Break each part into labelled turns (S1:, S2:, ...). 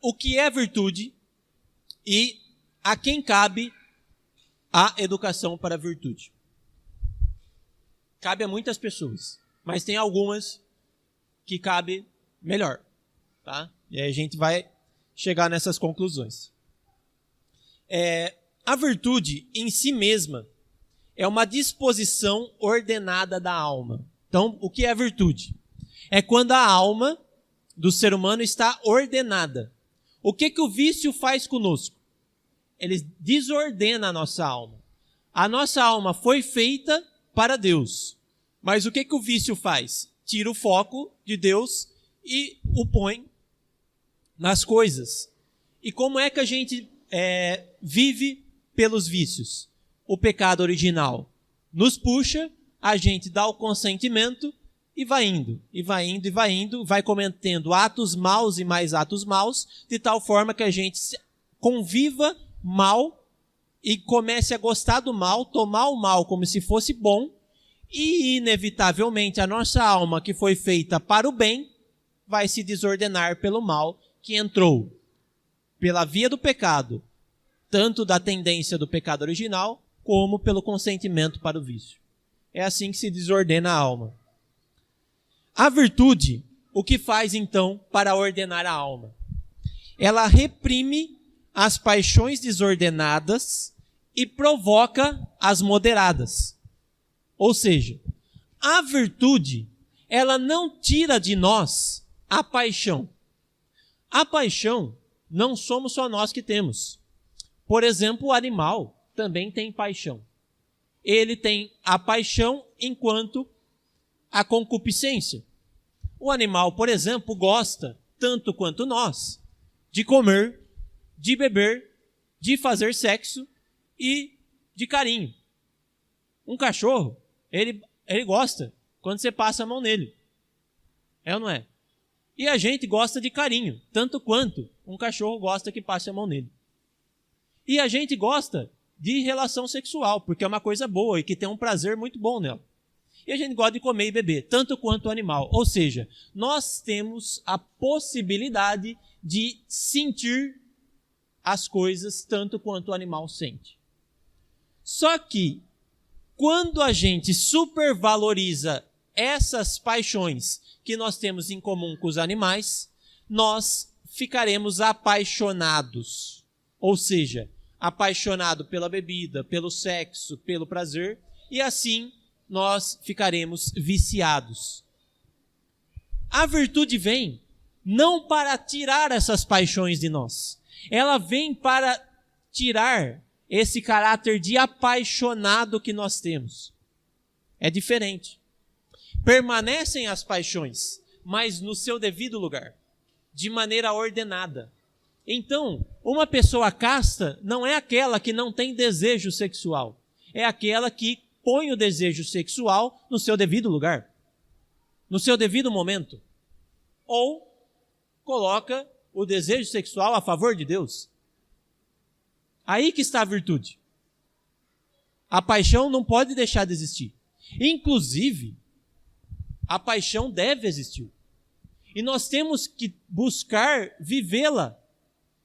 S1: o que é virtude e a quem cabe a educação para a virtude. Cabe a muitas pessoas, mas tem algumas que cabe melhor, tá? E aí a gente vai chegar nessas conclusões. A virtude em si mesma é uma disposição ordenada da alma. Então, o que é virtude? É quando a alma do ser humano está ordenada. O que o vício faz conosco? Ele desordena a nossa alma. A nossa alma foi feita para Deus. Mas o que o vício faz? Tira o foco de Deus e o põe nas coisas. E como é que a gente vive pelos vícios? O pecado original nos puxa, a gente dá o consentimento e vai indo, e vai indo, e vai indo, vai cometendo atos maus e mais atos maus, de tal forma que a gente conviva mal e comece a gostar do mal, tomar o mal como se fosse bom, e inevitavelmente a nossa alma, que foi feita para o bem, vai se desordenar pelo mal que entrou pela via do pecado, tanto da tendência do pecado original, como pelo consentimento para o vício. É assim que se desordena a alma. A virtude, o que faz então para ordenar a alma? Ela reprime as paixões desordenadas e provoca as moderadas. Ou seja, a virtude, ela não tira de nós a paixão. A paixão não somos só nós que temos. Por exemplo, o animal também tem paixão. Ele tem a paixão enquanto a concupiscência. O animal, por exemplo, gosta, tanto quanto nós, de comer, de beber, de fazer sexo e de carinho. Um cachorro, ele gosta quando você passa a mão nele. É ou não é? E a gente gosta de carinho, tanto quanto um cachorro gosta que passe a mão nele. E a gente gosta de relação sexual, porque é uma coisa boa e que tem um prazer muito bom nela. E a gente gosta de comer e beber, tanto quanto o animal. Ou seja, nós temos a possibilidade de sentir as coisas tanto quanto o animal sente. Só que, quando a gente supervaloriza essas paixões que nós temos em comum com os animais, nós ficaremos apaixonados. Ou seja, apaixonado pela bebida, pelo sexo, pelo prazer, e assim nós ficaremos viciados. A virtude vem não para tirar essas paixões de nós. Ela vem para tirar esse caráter de apaixonado que nós temos. É diferente. Permanecem as paixões, mas no seu devido lugar, de maneira ordenada. Então, uma pessoa casta não é aquela que não tem desejo sexual. É aquela que põe o desejo sexual no seu devido lugar, no seu devido momento. Ou coloca o desejo sexual a favor de Deus. Aí que está a virtude. A paixão não pode deixar de existir. Inclusive, a paixão deve existir. E nós temos que buscar vivê-la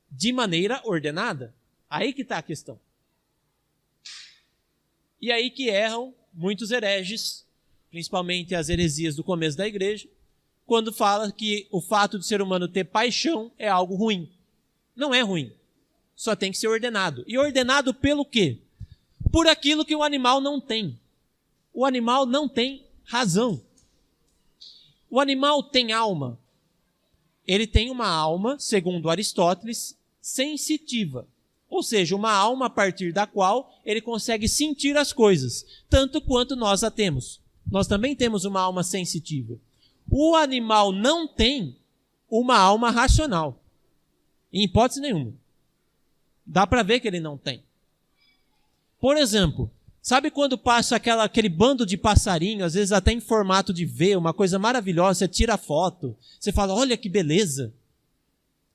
S1: de maneira ordenada. Aí que está a questão. E aí que erram muitos hereges, principalmente as heresias do começo da igreja, quando fala que o fato de ser humano ter paixão é algo ruim. Não é ruim. Só tem que ser ordenado. E ordenado pelo quê? Por aquilo que o animal não tem. O animal não tem razão. O animal tem alma. Ele tem uma alma, segundo Aristóteles, sensitiva. Ou seja, uma alma a partir da qual ele consegue sentir as coisas, tanto quanto nós a temos. Nós também temos uma alma sensitiva. O animal não tem uma alma racional. Em hipótese nenhuma. Dá para ver que ele não tem. Por exemplo, sabe quando passa aquele bando de passarinho, às vezes até em formato de V, uma coisa maravilhosa, você tira a foto, você fala, olha que beleza,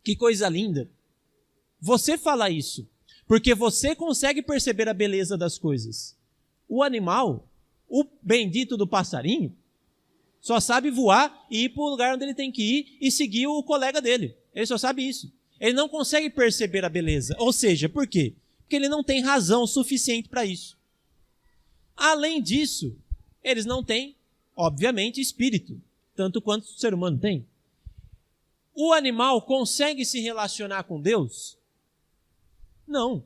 S1: que coisa linda. Você fala isso, porque você consegue perceber a beleza das coisas. O animal, o bendito do passarinho, só sabe voar e ir para o lugar onde ele tem que ir e seguir o colega dele. Ele só sabe isso. Ele não consegue perceber a beleza. Ou seja, por quê? Porque ele não tem razão suficiente para isso. Além disso, eles não têm, obviamente, espírito, tanto quanto o ser humano tem. O animal consegue se relacionar com Deus? Não.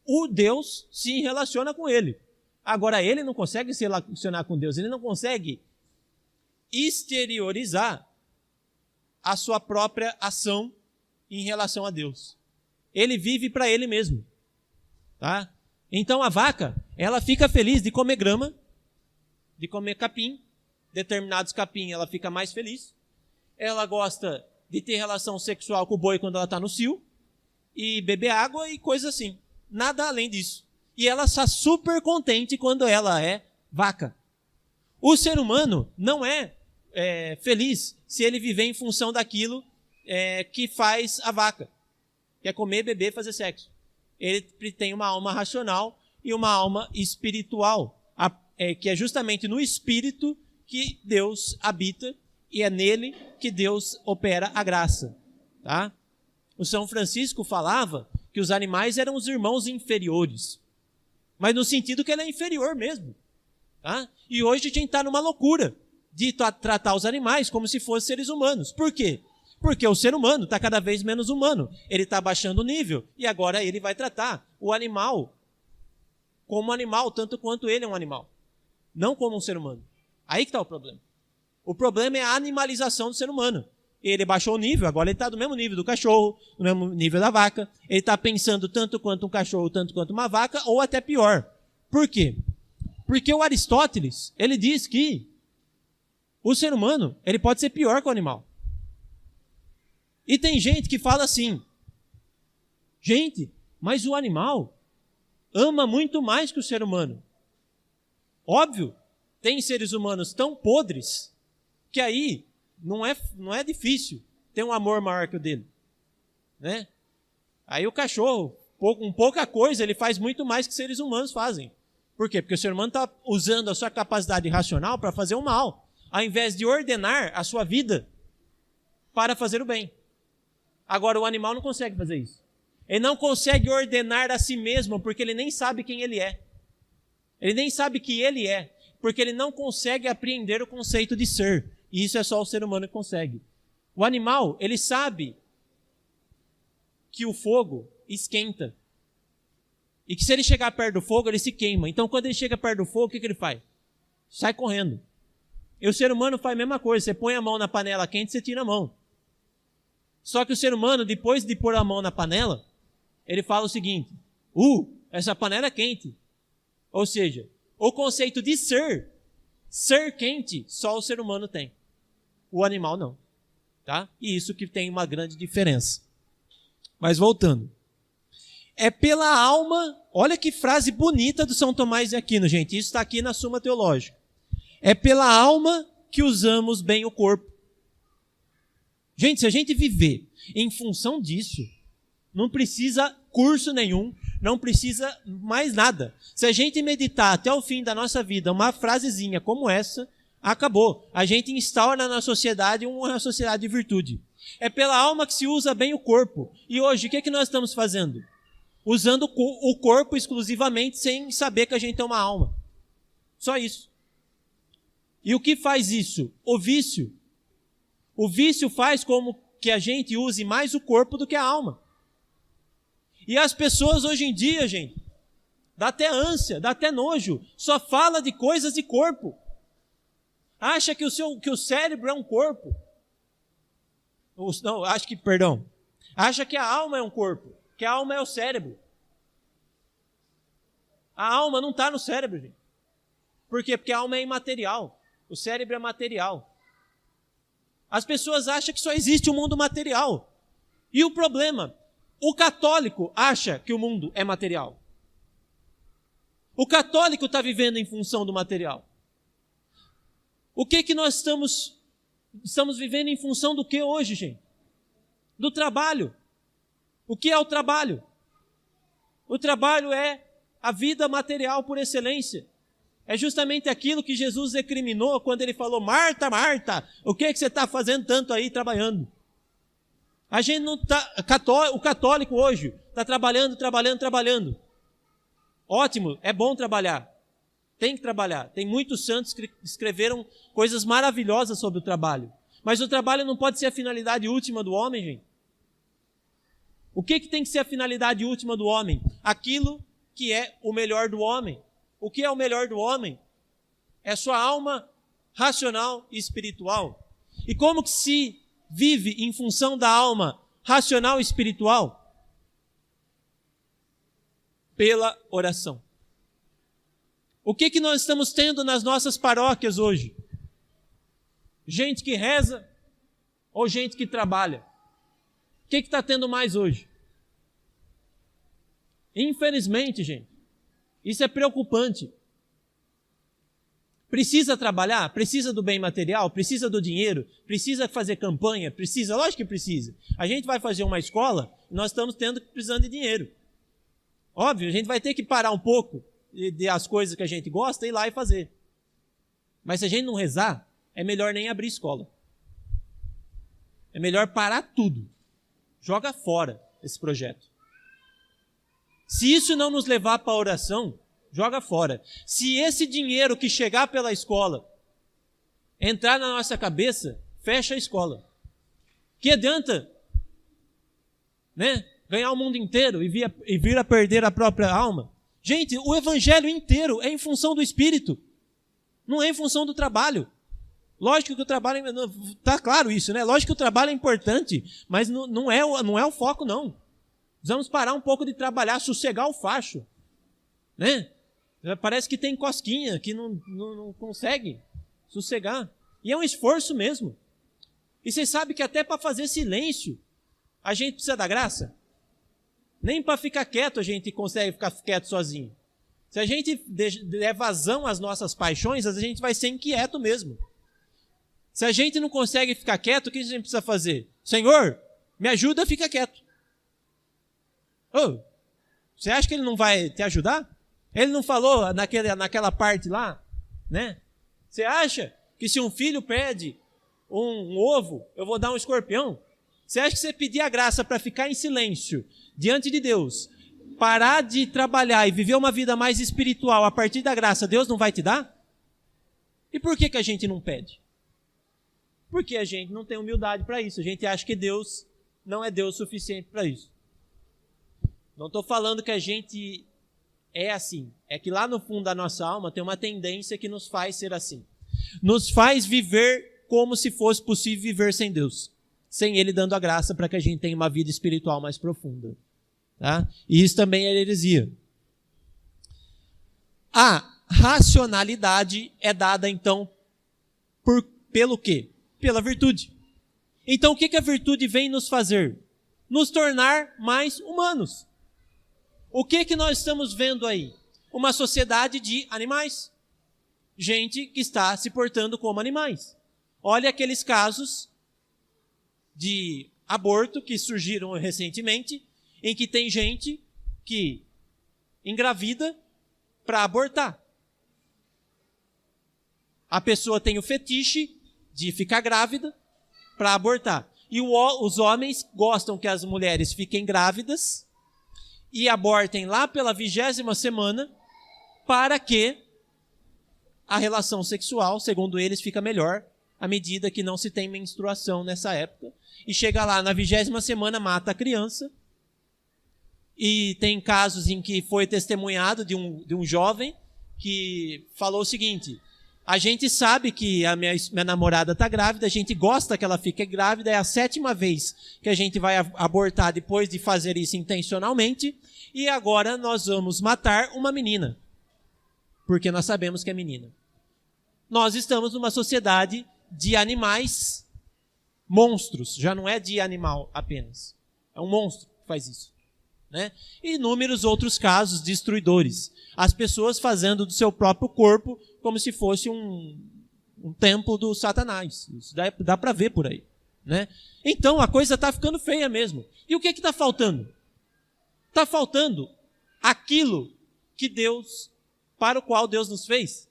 S1: O Deus se relaciona com ele. Agora, ele não consegue se relacionar com Deus, ele não consegue exteriorizar a sua própria ação em relação a Deus. Ele vive para ele mesmo. Tá? Então a vaca, ela fica feliz de comer grama, de comer capim, determinados capim ela fica mais feliz. Ela gosta de ter relação sexual com o boi quando ela está no cio, e beber água e coisa assim. Nada além disso. E ela está super contente quando ela é vaca. O ser humano não é feliz se ele viver em função daquilo que faz a vaca, que é comer, beber, fazer sexo. Ele tem uma alma racional e uma alma espiritual, que é justamente no espírito que Deus habita e é nele que Deus opera a graça. Tá? O São Francisco falava que os animais eram os irmãos inferiores, mas no sentido que ele é inferior mesmo. Tá? E hoje a gente está numa loucura de tratar os animais como se fossem seres humanos. Por quê? Porque o ser humano está cada vez menos humano. Ele está baixando o nível e agora ele vai tratar o animal como animal, tanto quanto ele é um animal. Não como um ser humano. Aí que está o problema. O problema é a animalização do ser humano. Ele baixou o nível, agora ele está do mesmo nível do cachorro, do mesmo nível da vaca. Ele está pensando tanto quanto um cachorro, tanto quanto uma vaca, ou até pior. Por quê? Porque o Aristóteles, ele diz que o ser humano, ele pode ser pior que o animal. E tem gente que fala assim, gente, mas o animal ama muito mais que o ser humano. Óbvio, tem seres humanos tão podres que aí não é difícil ter um amor maior que o dele. Né? Aí o cachorro, com pouca coisa, ele faz muito mais que seres humanos fazem. Por quê? Porque o ser humano está usando a sua capacidade racional para fazer o mal, ao invés de ordenar a sua vida para fazer o bem. Agora, o animal não consegue fazer isso. Ele não consegue ordenar a si mesmo, porque ele nem sabe quem ele é. Ele nem sabe que ele é, porque ele não consegue apreender o conceito de ser. E isso é só o ser humano que consegue. O animal, ele sabe que o fogo esquenta. E que se ele chegar perto do fogo, ele se queima. Então, quando ele chega perto do fogo, o que ele faz? Sai correndo. E o ser humano faz a mesma coisa. Você põe a mão na panela quente, você tira a mão. Só que o ser humano, depois de pôr a mão na panela, ele fala o seguinte, essa panela é quente. Ou seja, o conceito de ser quente, só o ser humano tem. O animal não. Tá? E isso que tem uma grande diferença. Mas voltando. É pela alma, olha que frase bonita do São Tomás de Aquino, gente. Isso está aqui na Suma Teológica. É pela alma que usamos bem o corpo. Gente, se a gente viver em função disso, não precisa curso nenhum, não precisa mais nada. Se a gente meditar até o fim da nossa vida uma frasezinha como essa, acabou. A gente instaura na sociedade uma sociedade de virtude. É pela alma que se usa bem o corpo. E hoje, o que é que nós estamos fazendo? Usando o corpo exclusivamente sem saber que a gente tem uma alma. Só isso. E o que faz isso? O vício. O vício faz como que a gente use mais o corpo do que a alma. E as pessoas hoje em dia, gente, dá até ânsia, dá até nojo, só fala de coisas de corpo. Acha que o cérebro é um corpo. Acha que a alma é um corpo, que a alma é o cérebro. A alma não está no cérebro, gente. Por quê? Porque a alma é imaterial. O cérebro é material. As pessoas acham que só existe um mundo material. E o problema, o católico acha que o mundo é material. O católico está vivendo em função do material. O que nós estamos vivendo em função do que hoje, gente? Do trabalho. O que é o trabalho? O trabalho é a vida material por excelência. É justamente aquilo que Jesus recriminou quando ele falou, Marta, Marta, o que você está fazendo tanto aí trabalhando? A gente não tá, o católico hoje está trabalhando. Ótimo, é bom trabalhar. Tem que trabalhar. Tem muitos santos que escreveram coisas maravilhosas sobre o trabalho. Mas o trabalho não pode ser a finalidade última do homem, gente. O que tem que ser a finalidade última do homem? Aquilo que é o melhor do homem. O que é o melhor do homem? É sua alma racional e espiritual. E como que se vive em função da alma racional e espiritual? Pela oração. O que nós estamos tendo nas nossas paróquias hoje? Gente que reza ou gente que trabalha? O que está tendo mais hoje? Infelizmente, gente, isso é preocupante. Precisa trabalhar? Precisa do bem material? Precisa do dinheiro? Precisa fazer campanha? Precisa? Lógico que precisa. A gente vai fazer uma escola e nós estamos precisando de dinheiro. Óbvio, a gente vai ter que parar um pouco das coisas que a gente gosta e ir lá e fazer. Mas se a gente não rezar, é melhor nem abrir escola. É melhor parar tudo. Joga fora esse projeto. Se isso não nos levar para a oração, joga fora. Se esse dinheiro que chegar pela escola entrar na nossa cabeça, fecha a escola. Que adianta, né, ganhar o mundo inteiro e vir a perder a própria alma? Gente, o evangelho inteiro é em função do Espírito, não é em função do trabalho. Lógico que o trabalho, está claro isso, né? Lógico que o trabalho é importante, mas não é o foco, não. Precisamos parar um pouco de trabalhar, sossegar o facho, né? Parece que tem cosquinha, que não consegue sossegar. E é um esforço mesmo. E vocês sabem que até para fazer silêncio, a gente precisa da graça. Nem para ficar quieto a gente consegue ficar quieto sozinho. Se a gente der vazão às nossas paixões, a gente vai ser inquieto mesmo. Se a gente não consegue ficar quieto, o que a gente precisa fazer? Senhor, me ajuda a ficar quieto. Oh, você acha que ele não vai te ajudar? Ele não falou naquela parte lá, né? Você acha que se um filho pede um ovo, eu vou dar um escorpião? Você acha que você pedir a graça para ficar em silêncio diante de Deus, parar de trabalhar e viver uma vida mais espiritual a partir da graça, Deus não vai te dar? E por que a gente não pede? Porque a gente não tem humildade para isso. A gente acha que Deus não é Deus suficiente para isso. Não estou falando que a gente é assim. É que lá no fundo da nossa alma tem uma tendência que nos faz ser assim. Nos faz viver como se fosse possível viver sem Deus. Sem Ele dando a graça para que a gente tenha uma vida espiritual mais profunda. Tá? E isso também é heresia. A racionalidade é dada, então, pelo quê? Pela virtude. Então, o que a virtude vem nos fazer? Nos tornar mais humanos. O que nós estamos vendo aí? Uma sociedade de animais. Gente que está se portando como animais. Olha aqueles casos de aborto que surgiram recentemente, em que tem gente que engravida para abortar. A pessoa tem o fetiche de ficar grávida para abortar. E os homens gostam que as mulheres fiquem grávidas e abortem lá pela 20ª semana para que a relação sexual, segundo eles, fica melhor à medida que não se tem menstruação nessa época. E chega lá na 20ª semana, mata a criança. E tem casos em que foi testemunhado de um jovem que falou o seguinte: a gente sabe que a minha namorada está grávida, a gente gosta que ela fique grávida, é a 7ª vez que a gente vai abortar depois de fazer isso intencionalmente, e agora nós vamos matar uma menina, porque nós sabemos que é menina. Nós estamos numa sociedade de animais monstros, já não é de animal apenas, é um monstro que faz isso. Né? E inúmeros outros casos destruidores. As pessoas fazendo do seu próprio corpo como se fosse um templo do Satanás. Isso dá para ver por aí. Né? Então a coisa está ficando feia mesmo. E o que está faltando? Está faltando aquilo que para o qual Deus nos fez.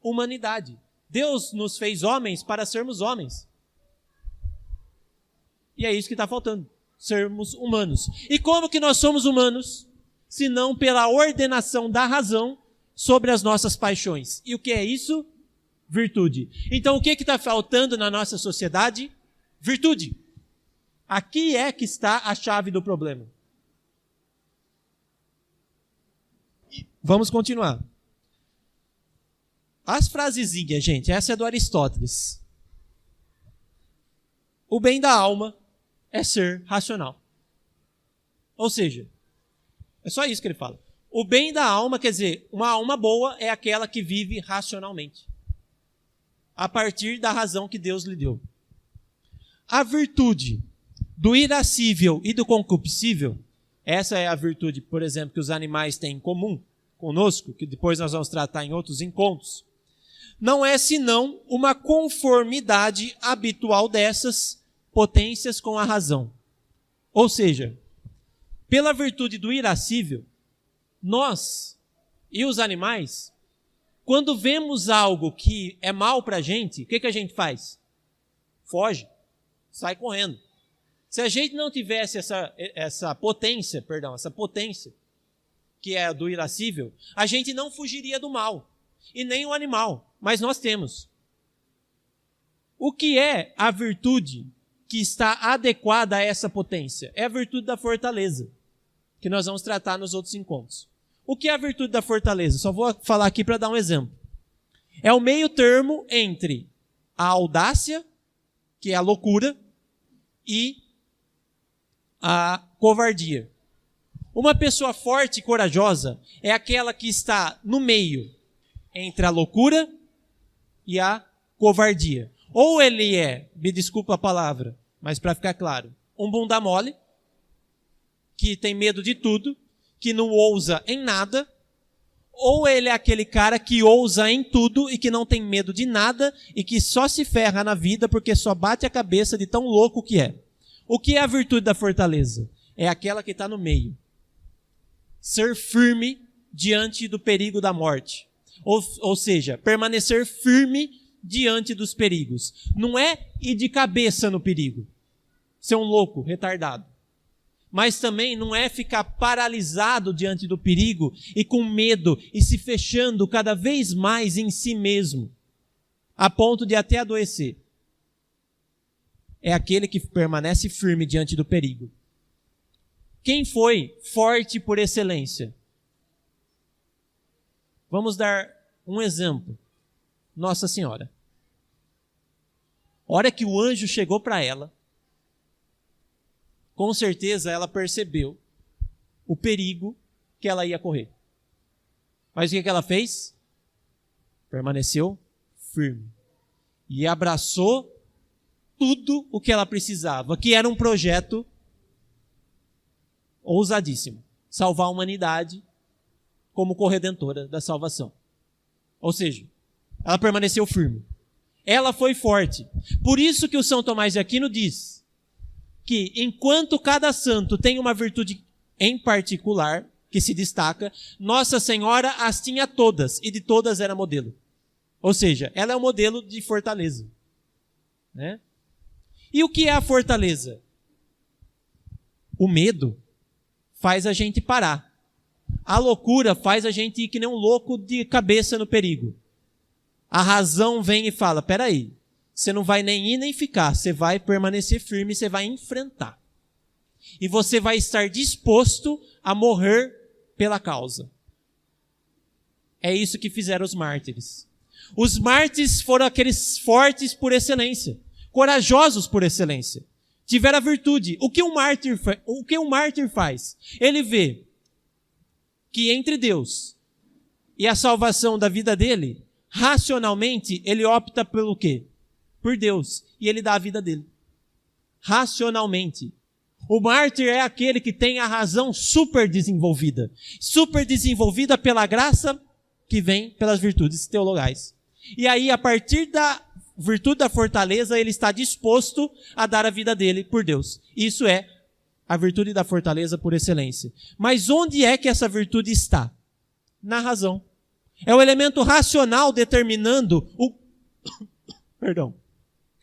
S1: Humanidade. Deus nos fez homens para sermos homens. E é isso que está faltando, sermos humanos. E como que nós somos humanos? Se não pela ordenação da razão sobre as nossas paixões. E o que é isso? Virtude. Então o que está faltando na nossa sociedade? Virtude. Aqui é que está a chave do problema. Vamos continuar. As frasezinhas, gente, essa é do Aristóteles. O bem da alma é ser racional. Ou seja, é só isso que ele fala. O bem da alma, quer dizer, uma alma boa é aquela que vive racionalmente, a partir da razão que Deus lhe deu. A virtude do irascível e do concupiscível, essa é a virtude, por exemplo, que os animais têm em comum conosco, que depois nós vamos tratar em outros encontros, não é senão uma conformidade habitual dessas potências com a razão. Ou seja, pela virtude do irascível, nós e os animais, quando vemos algo que é mal para a gente, o que a gente faz? Foge, sai correndo. Se a gente não tivesse essa potência, que é a do irascível, a gente não fugiria do mal, e nem o animal, mas nós temos. O que é a virtude que está adequada a essa potência? É a virtude da fortaleza, que nós vamos tratar nos outros encontros. O que é a virtude da fortaleza? Só vou falar aqui para dar um exemplo. É o meio termo entre a audácia, que é a loucura, e a covardia. Uma pessoa forte e corajosa é aquela que está no meio entre a loucura e a covardia. Ou ele é, me desculpa a palavra, mas para ficar claro, um bunda mole, que tem medo de tudo, que não ousa em nada, ou ele é aquele cara que ousa em tudo e que não tem medo de nada e que só se ferra na vida porque só bate a cabeça de tão louco que é. O que é a virtude da fortaleza? É aquela que está no meio. Ser firme diante do perigo da morte. Ou seja, permanecer firme diante dos perigos. Não é ir de cabeça no perigo, ser um louco, retardado. Mas também não é ficar paralisado diante do perigo e com medo e se fechando cada vez mais em si mesmo, a ponto de até adoecer. É aquele que permanece firme diante do perigo. Quem foi forte por excelência? Vamos dar um exemplo. Nossa Senhora. A hora que o anjo chegou para ela, com certeza ela percebeu o perigo que ela ia correr. Mas o que ela fez? Permaneceu firme. E abraçou tudo o que ela precisava, que era um projeto ousadíssimo. Salvar a humanidade como corredentora da salvação. Ou seja, ela permaneceu firme. Ela foi forte. Por isso que o São Tomás de Aquino diz que enquanto cada santo tem uma virtude em particular, que se destaca, Nossa Senhora as tinha todas, e de todas era modelo. Ou seja, ela é o modelo de fortaleza. Né? E o que é a fortaleza? O medo faz a gente parar. A loucura faz a gente ir que nem um louco de cabeça no perigo. A razão vem e fala, peraí, você não vai nem ir nem ficar, você vai permanecer firme, você vai enfrentar. E você vai estar disposto a morrer pela causa. É isso que fizeram os mártires. Os mártires foram aqueles fortes por excelência, corajosos por excelência. Tiveram a virtude. O que um mártir faz? Ele vê que entre Deus e a salvação da vida dele, racionalmente, ele opta pelo quê? Por Deus. E ele dá a vida dele. Racionalmente. O mártir é aquele que tem a razão super desenvolvida. Super desenvolvida pela graça que vem pelas virtudes teologais. E aí, a partir da virtude da fortaleza, ele está disposto a dar a vida dele por Deus. Isso é a virtude da fortaleza por excelência. Mas onde é que essa virtude está? Na razão. É o elemento racional determinando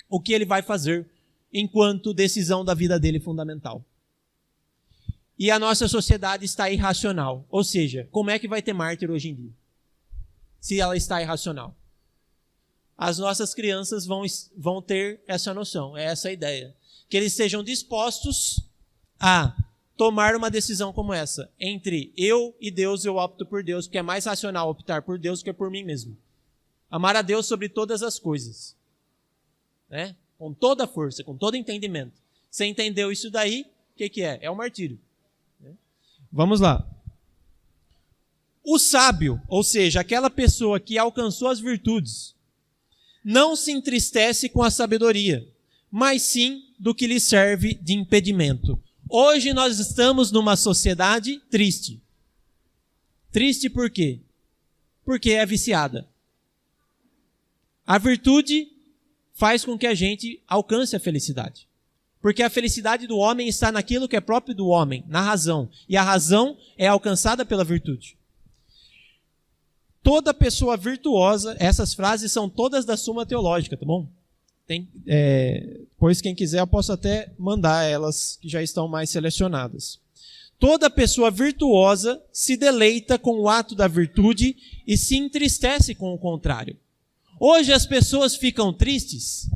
S1: o que ele vai fazer enquanto decisão da vida dele fundamental. E a nossa sociedade está irracional. Ou seja, como é que vai ter mártir hoje em dia? Se ela está irracional. As nossas crianças vão ter essa noção, é essa a ideia. Que eles sejam dispostos a tomar uma decisão como essa. Entre eu e Deus, eu opto por Deus, porque é mais racional optar por Deus que por mim mesmo. Amar a Deus sobre todas as coisas. Né? Com toda a força, com todo entendimento. Você entendeu isso daí, o que é? É o martírio. Vamos lá. O sábio, ou seja, aquela pessoa que alcançou as virtudes, não se entristece com a sabedoria, mas sim do que lhe serve de impedimento. Hoje nós estamos numa sociedade triste. Triste por quê? Porque é viciada. A virtude faz com que a gente alcance a felicidade. Porque a felicidade do homem está naquilo que é próprio do homem, na razão. E a razão é alcançada pela virtude. Toda pessoa virtuosa, essas frases são todas da Suma Teológica, tá bom? Pois quem quiser eu posso até mandar elas, que já estão mais selecionadas. Toda pessoa virtuosa se deleita com o ato da virtude e se entristece com o contrário. Hoje as pessoas ficam tristes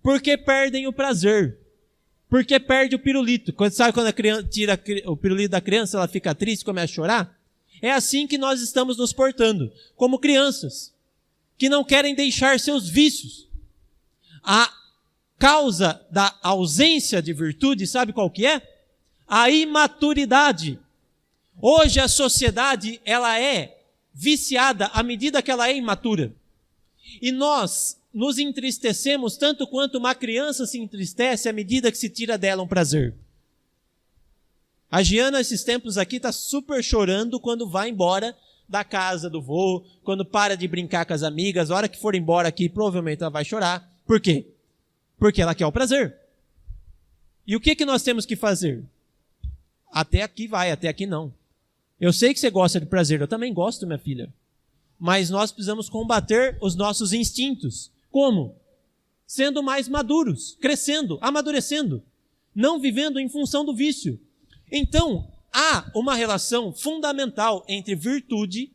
S1: porque perdem o prazer. Porque perde o pirulito. Sabe quando a criança tira o pirulito da criança, ela fica triste, começa a chorar? É assim que nós estamos nos portando, como crianças, que não querem deixar seus vícios. A causa da ausência de virtude, sabe qual que é? A imaturidade. Hoje a sociedade, ela é viciada à medida que ela é imatura. E nós nos entristecemos tanto quanto uma criança se entristece à medida que se tira dela um prazer. A Giana, esses tempos aqui, está super chorando quando vai embora da casa do vô, quando para de brincar com as amigas. A hora que for embora aqui, provavelmente ela vai chorar. Por quê? Porque ela quer o prazer. E o que nós temos que fazer? Até aqui vai, até aqui não. Eu sei que você gosta de prazer, eu também gosto, minha filha. Mas nós precisamos combater os nossos instintos. Como? Sendo mais maduros, crescendo, amadurecendo, não vivendo em função do vício. Então, há uma relação fundamental entre virtude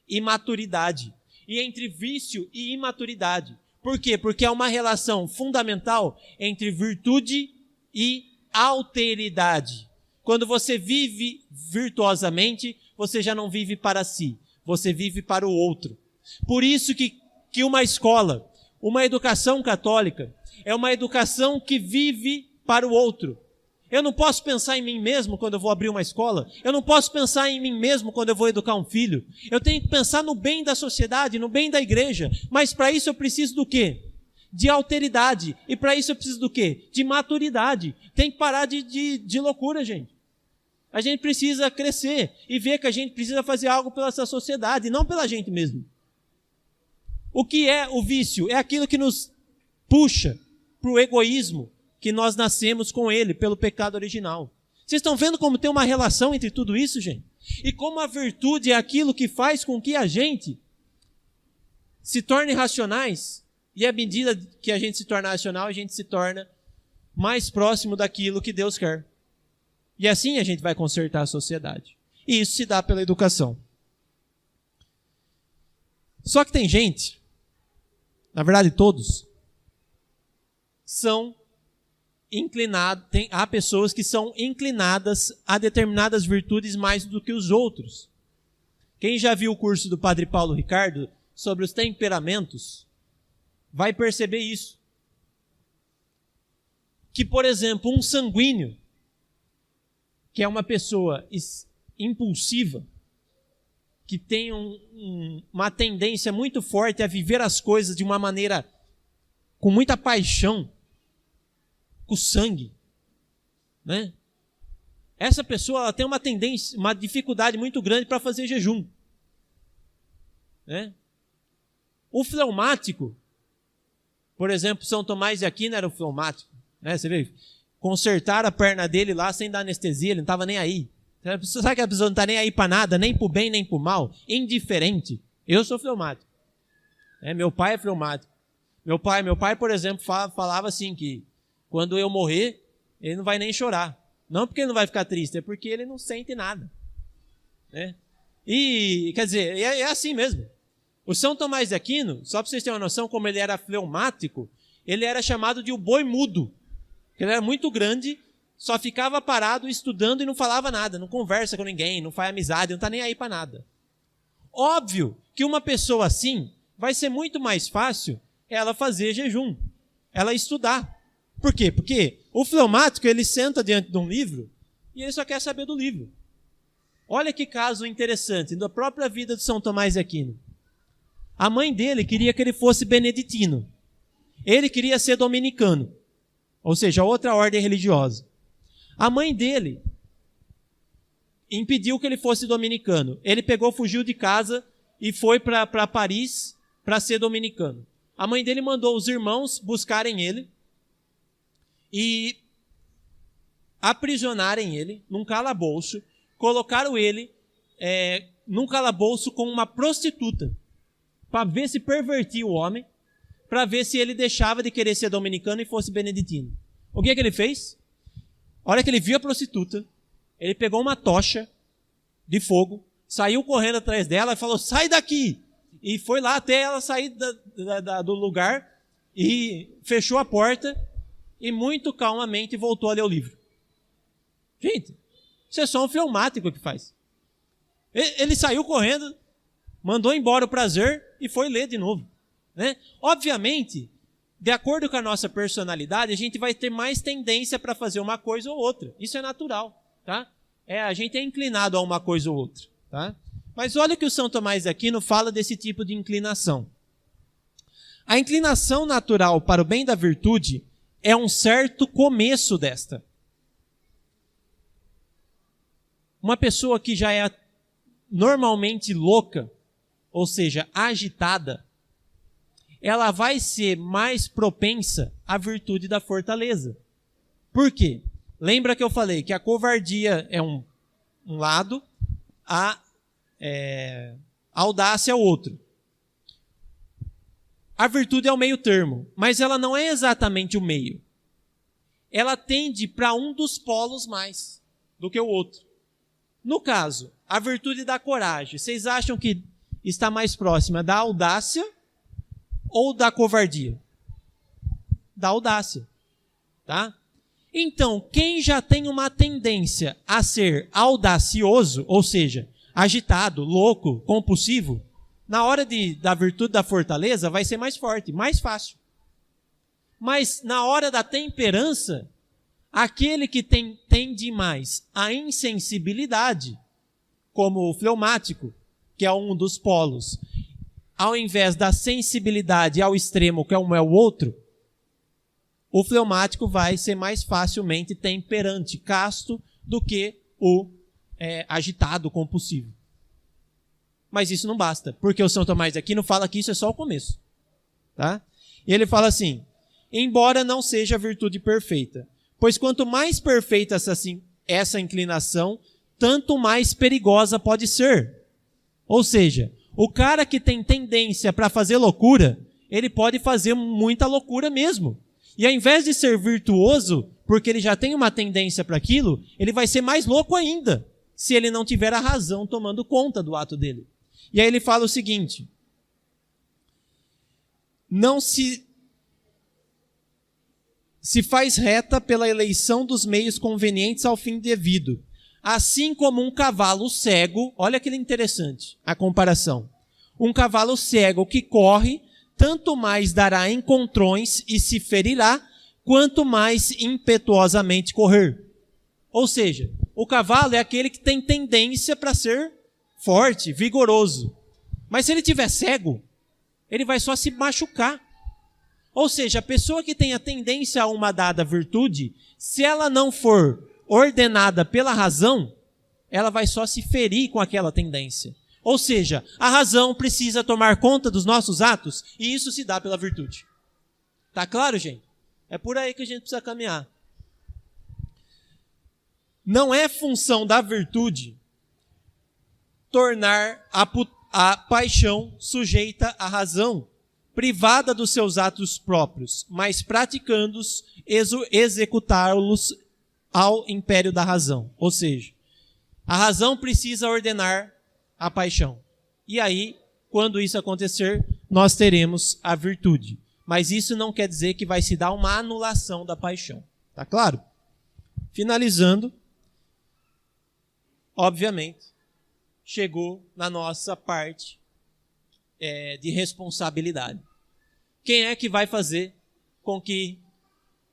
S1: e maturidade, e entre vício e imaturidade. Por quê? Porque há uma relação fundamental entre virtude e alteridade. Quando você vive virtuosamente, você já não vive para si, você vive para o outro. Por isso que uma escola, uma educação católica, é uma educação que vive para o outro. Eu não posso pensar em mim mesmo quando eu vou abrir uma escola. Eu não posso pensar em mim mesmo quando eu vou educar um filho. Eu tenho que pensar no bem da sociedade, no bem da igreja. Mas para isso eu preciso do quê? De alteridade. E para isso eu preciso do quê? De maturidade. Tem que parar de loucura, gente. A gente precisa crescer e ver que a gente precisa fazer algo pela essa sociedade, não pela gente mesmo. O que é o vício? É aquilo que nos puxa para o egoísmo, que nós nascemos com ele, pelo pecado original. Vocês estão vendo como tem uma relação entre tudo isso, gente? E como a virtude é aquilo que faz com que a gente se torne racionais, e à medida que a gente se torna racional, a gente se torna mais próximo daquilo que Deus quer. E assim a gente vai consertar a sociedade. E isso se dá pela educação. Só que tem gente, na verdade todos, são inclinados, há pessoas que são inclinadas a determinadas virtudes mais do que os outros. Quem já viu o curso do Padre Paulo Ricardo sobre os temperamentos, vai perceber isso. Que, por exemplo, um sanguíneo, que é uma pessoa impulsiva, que tem uma tendência muito forte a viver as coisas de uma maneira com muita paixão, com sangue, né? Essa pessoa ela tem uma tendência, uma dificuldade muito grande para fazer jejum, né? O fleumático, por exemplo, São Tomás de Aquino era o fleumático, né? Você vê, consertaram a perna dele lá sem dar anestesia, ele não estava nem aí. Sabe que a pessoa não está nem aí para nada, nem para o bem, nem para o mal, indiferente. Eu sou fleumático. Meu pai é fleumático. Meu pai, por exemplo, falava assim que quando eu morrer, ele não vai nem chorar. Não porque ele não vai ficar triste, é porque ele não sente nada. Né? E, quer dizer, é assim mesmo. O São Tomás de Aquino, só para vocês terem uma noção, como ele era fleumático, ele era chamado de o boi mudo. Ele era muito grande, só ficava parado estudando e não falava nada, não conversa com ninguém, não faz amizade, não está nem aí para nada. Óbvio que uma pessoa assim vai ser muito mais fácil ela fazer jejum, ela estudar. Por quê? Porque o fleumático, ele senta diante de um livro e ele só quer saber do livro. Olha que caso interessante, da própria vida de São Tomás de Aquino. A mãe dele queria que ele fosse beneditino. Ele queria ser dominicano, ou seja, outra ordem religiosa. A mãe dele impediu que ele fosse dominicano. Ele pegou, fugiu de casa e foi para Paris para ser dominicano. A mãe dele mandou os irmãos buscarem ele e aprisionarem ele num calabouço, colocaram ele num calabouço com uma prostituta, para ver se pervertia o homem, para ver se ele deixava de querer ser dominicano e fosse beneditino. O que ele fez? A hora que ele viu a prostituta, ele pegou uma tocha de fogo, saiu correndo atrás dela e falou, sai daqui! E foi lá até ela sair do lugar e fechou a porta e muito calmamente voltou a ler o livro. Gente, isso é só um fleumático que faz. Ele saiu correndo, mandou embora o prazer e foi ler de novo. Né? Obviamente, de acordo com a nossa personalidade, a gente vai ter mais tendência para fazer uma coisa ou outra. Isso é natural. Tá? A gente é inclinado a uma coisa ou outra. Tá? Mas olha que o São Tomás de Aquino fala desse tipo de inclinação. A inclinação natural para o bem da virtude é um certo começo desta. Uma pessoa que já é normalmente louca, ou seja, agitada, ela vai ser mais propensa à virtude da fortaleza. Por quê? Lembra que eu falei que a covardia é um lado, a audácia é o outro. A virtude é o meio termo, mas ela não é exatamente o meio. Ela tende para um dos polos mais do que o outro. No caso, a virtude da coragem, vocês acham que está mais próxima da audácia ou da covardia? Da audácia, tá? Então, quem já tem uma tendência a ser audacioso, ou seja, agitado, louco, compulsivo, na hora da virtude da fortaleza vai ser mais forte, mais fácil. Mas na hora da temperança, aquele que tende mais à insensibilidade, como o fleumático, que é um dos polos, ao invés da sensibilidade ao extremo, que é um é o outro, o fleumático vai ser mais facilmente temperante, casto, do que o agitado, compulsivo. Mas isso não basta, porque o São Tomás de Aquino fala que isso é só o começo. Tá? E ele fala assim, embora não seja a virtude perfeita, pois quanto mais perfeita essa inclinação, tanto mais perigosa pode ser. Ou seja, o cara que tem tendência para fazer loucura, ele pode fazer muita loucura mesmo. E ao invés de ser virtuoso, porque ele já tem uma tendência para aquilo, ele vai ser mais louco ainda, se ele não tiver a razão tomando conta do ato dele. E aí ele fala o seguinte, não se faz reta pela eleição dos meios convenientes ao fim devido, assim como um cavalo cego, olha que interessante a comparação, um cavalo cego que corre, tanto mais dará encontrões e se ferirá, quanto mais impetuosamente correr. Ou seja, o cavalo é aquele que tem tendência para ser forte, vigoroso. Mas se ele estiver cego, ele vai só se machucar. Ou seja, a pessoa que tem a tendência a uma dada virtude, se ela não for ordenada pela razão, ela vai só se ferir com aquela tendência. Ou seja, a razão precisa tomar conta dos nossos atos e isso se dá pela virtude. Tá claro, gente? É por aí que a gente precisa caminhar. Não é função da virtude tornar a paixão sujeita à razão, privada dos seus atos próprios, mas praticando-os, executá-los ao império da razão. Ou seja, a razão precisa ordenar a paixão. E aí, quando isso acontecer, nós teremos a virtude. Mas isso não quer dizer que vai se dar uma anulação da paixão. Tá claro? Finalizando, obviamente, chegou na nossa parte de responsabilidade. Quem é que vai fazer com que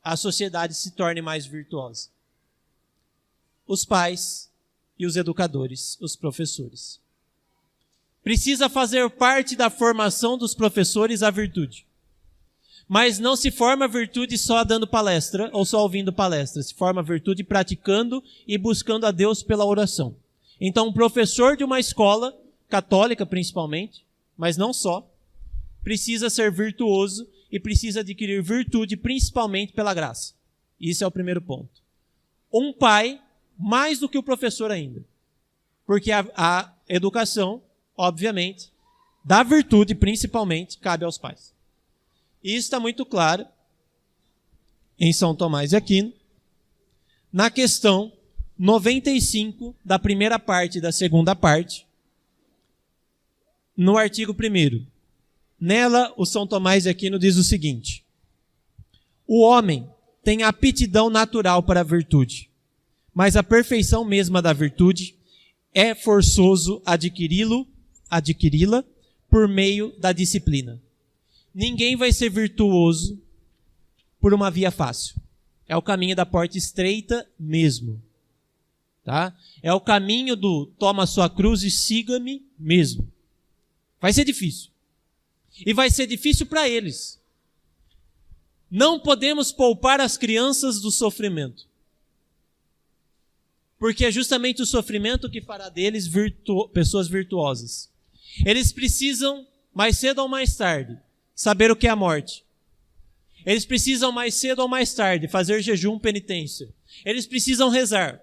S1: a sociedade se torne mais virtuosa? Os pais e os educadores, os professores. Precisa fazer parte da formação dos professores a virtude. Mas não se forma virtude só dando palestra ou só ouvindo palestra. Se forma virtude praticando e buscando a Deus pela oração. Então, um professor de uma escola, católica principalmente, mas não só, precisa ser virtuoso e precisa adquirir virtude principalmente pela graça. Isso é o primeiro ponto. Um pai, mais do que o professor ainda. Porque a educação, obviamente, da virtude principalmente, cabe aos pais. E isso está muito claro em São Tomás de Aquino, na questão 95 da primeira parte e da segunda parte, no artigo 1º. Nela, o São Tomás de Aquino diz o seguinte: o homem tem aptidão natural para a virtude, mas a perfeição mesma da virtude é forçoso adquiri-la por meio da disciplina. Ninguém vai ser virtuoso por uma via fácil. É o caminho da porta estreita mesmo. Tá? É o caminho do toma sua cruz e siga-me mesmo. Vai ser difícil. E vai ser difícil para eles. Não podemos poupar as crianças do sofrimento. Porque é justamente o sofrimento que fará deles pessoas virtuosas. Eles precisam, mais cedo ou mais tarde, saber o que é a morte. Eles precisam, mais cedo ou mais tarde, fazer jejum, penitência. Eles precisam rezar.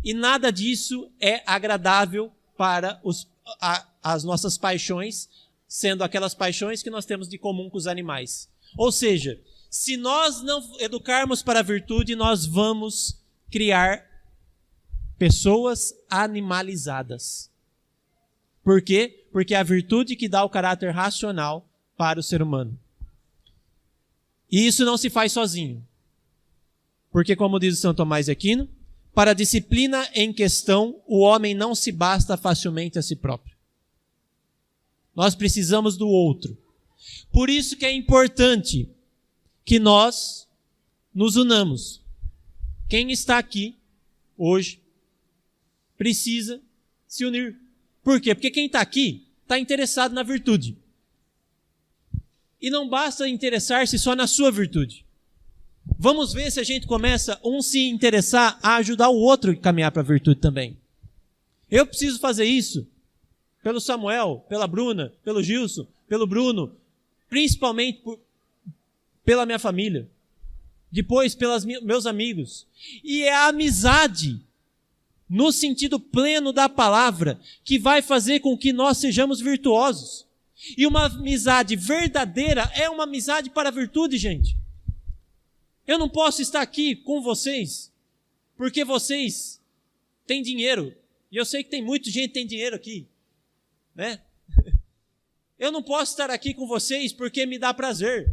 S1: E nada disso é agradável para as nossas paixões, sendo aquelas paixões que nós temos de comum com os animais. Ou seja, se nós não educarmos para a virtude, nós vamos criar pessoas animalizadas. Por quê? Porque é a virtude que dá o caráter racional para o ser humano. E isso não se faz sozinho. Porque, como diz o São Tomás de Aquino, para a disciplina em questão, o homem não se basta facilmente a si próprio. Nós precisamos do outro. Por isso que é importante que nós nos unamos. Quem está aqui hoje precisa se unir. Por quê? Porque quem está aqui está interessado na virtude. E não basta interessar-se só na sua virtude. Vamos ver se a gente começa se interessar a ajudar o outro a caminhar para a virtude também. Eu preciso fazer isso pelo Samuel, pela Bruna, pelo Gilson, pelo Bruno, principalmente pela minha família. Depois pelos meus amigos. E é a amizade, no sentido pleno da palavra, que vai fazer com que nós sejamos virtuosos. E uma amizade verdadeira é uma amizade para a virtude, gente. Eu não posso estar aqui com vocês porque vocês têm dinheiro. E eu sei que tem muita gente que tem dinheiro aqui, né? Eu não posso estar aqui com vocês porque me dá prazer.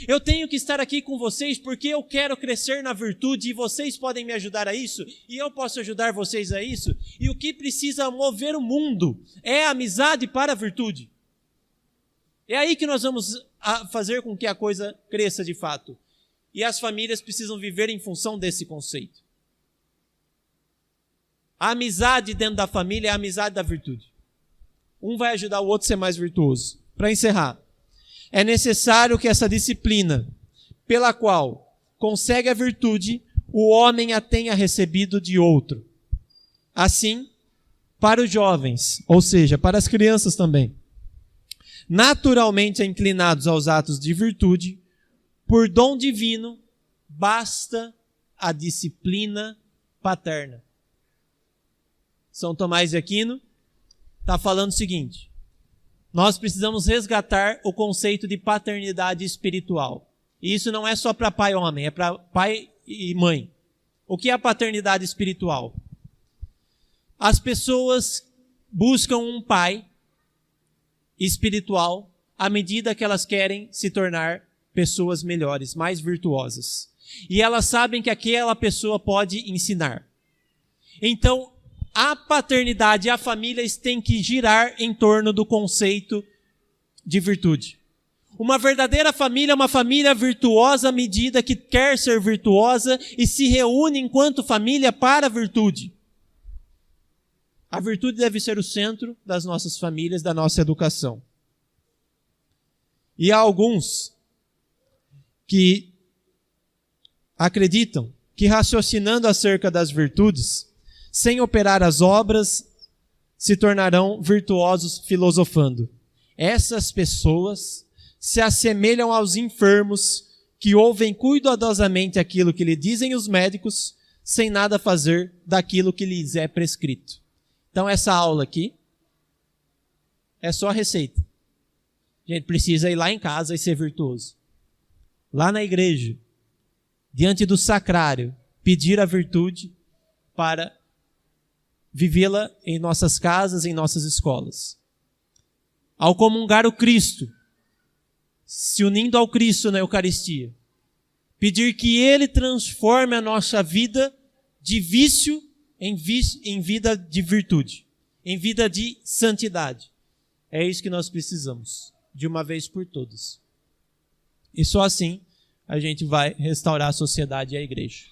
S1: Eu tenho que estar aqui com vocês porque eu quero crescer na virtude e vocês podem me ajudar a isso e eu posso ajudar vocês a isso. E o que precisa mover o mundo é a amizade para a virtude. É aí que nós vamos fazer com que a coisa cresça de fato. E as famílias precisam viver em função desse conceito. A amizade dentro da família é a amizade da virtude. Um vai ajudar o outro a ser mais virtuoso. Para encerrar, é necessário que essa disciplina, pela qual consegue a virtude, o homem a tenha recebido de outro. Assim, para os jovens, ou seja, para as crianças também, naturalmente inclinados aos atos de virtude, por dom divino, basta a disciplina paterna. São Tomás de Aquino está falando o seguinte: nós precisamos resgatar o conceito de paternidade espiritual. E isso não é só para pai e homem, é para pai e mãe. O que é a paternidade espiritual? As pessoas buscam um pai espiritual à medida que elas querem se tornar pessoas melhores, mais virtuosas. E elas sabem que aquela pessoa pode ensinar. Então, a paternidade e a família têm que girar em torno do conceito de virtude. Uma verdadeira família é uma família virtuosa à medida que quer ser virtuosa e se reúne enquanto família para a virtude. A virtude deve ser o centro das nossas famílias, da nossa educação. E há alguns que acreditam que raciocinando acerca das virtudes, sem operar as obras, se tornarão virtuosos filosofando. Essas pessoas se assemelham aos enfermos que ouvem cuidadosamente aquilo que lhe dizem os médicos, sem nada fazer daquilo que lhes é prescrito. Então essa aula aqui é só a receita. A gente precisa ir lá em casa e ser virtuoso. Lá na igreja, diante do sacrário, pedir a virtude para vivê-la em nossas casas, em nossas escolas. Ao comungar o Cristo, se unindo ao Cristo na Eucaristia, pedir que Ele transforme a nossa vida de vício em vida de virtude, em vida de santidade. É isso que nós precisamos, de uma vez por todas. E só assim a gente vai restaurar a sociedade e a igreja.